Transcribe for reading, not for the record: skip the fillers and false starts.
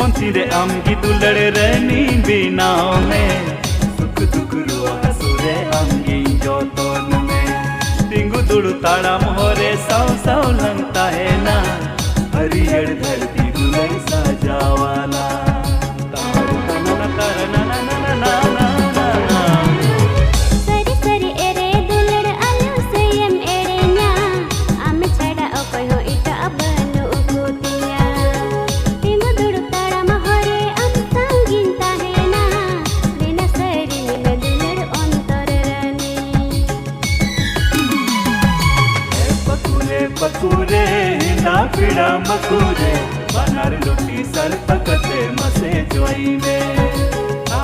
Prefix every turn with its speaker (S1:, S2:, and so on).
S1: मोंती रे आमगी दुलड़ रनी बिनाव में सुख दुख रुआ हसुरे आमगी जोतन में तिंगु दुड़ु ताड़ा मोहरे साव साव लंगता है ना हरियर धरती दुलड़ सजावाला तारू ना तारा ना ना ना ना ना ना ना
S2: सरी सरी एरे दुलड़ आलू सेयम एरे न्या आम छड़ा ओकोय हो इटा बनु उकुतिया तिंगु दुड़ु ताड़ा मोहरे आम सांगिनता है ना बिना सरी मिल दुलड़ अंतर रनी
S1: पकुरे पकुरे ना पीड़ा मकुरे बनार लोटी सर पकते मसे जोई में